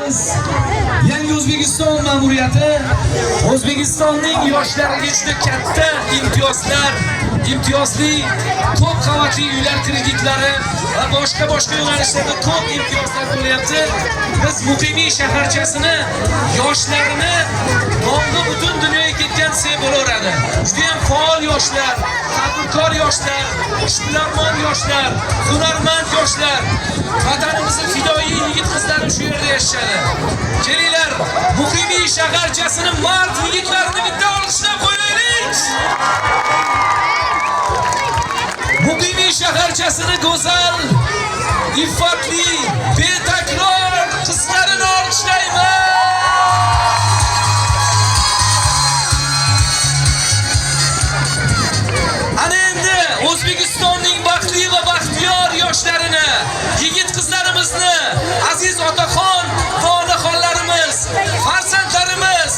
emas. Yangi O'zbekiston ma'muriyati O'zbekistonning yoshlariga juda katta imtiyozli ko'p qavatli uylar kreditlari va boshqa yo'nalishlarda ko'p imtiyozlar bo'lyapti. Biz muqimiy shaharchasini yoshlarini nomli butun dunyoga ketgan desa bo'laveradi. Juda ham faol yoshlar, tadbirkor yoshlar, ishbilarmon yoshlar, hunarmand yoshlar, vatanimizni fidoyi yigit-qizlari shu yerda yashashadi. Kelinglar, muqimiy shaharchasini mard yigitlarini bitta olqishlab qo'yaylik. Muqimiy shaharchasini go'zal, iffatli, betakror qizlarini olqishlayman. Ana endi O'zbekistonning baxtli va baxtiyor yoshlarini, yigit-qizlarimizni, aziz otaxon va onaxonlarimiz, farzandlarimiz,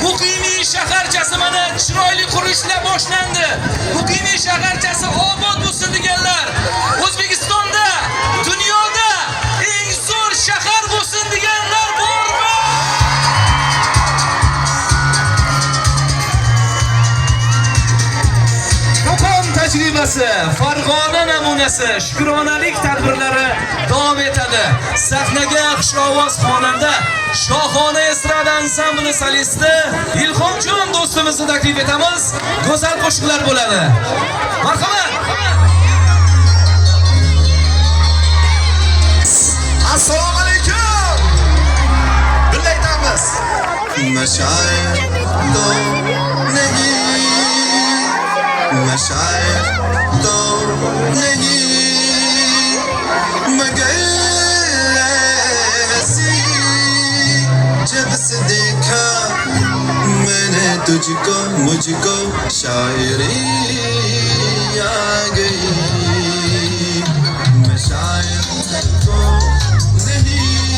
muqimiy shaharchasi mana chiroyli qurilishlar boshlandi. Muqimiy shaharchasi obod bo'lsin deganlar, O'zbekistonda, dunyoda eng zo'r shahar bo'lsin deganlar bormi? Qo'qon tajribasi, Farg'ona namunasi, shukronalik tadbirlari davom etadi. Sahnaga xushrovoz xonanda, Shohona estrada ansambli solisti Ilhomjon do'stimizni taklif etamiz. Go'zal qo'shiqlar bo'ladi. Marhamat. Assalomu alaykum. Birga aytamiz. Mashair do nahi, mashair do nahi, magar ऐसी जब से देखा मैंने तुझको मुझको शायरी आ गई। मैं शायर तो नहीं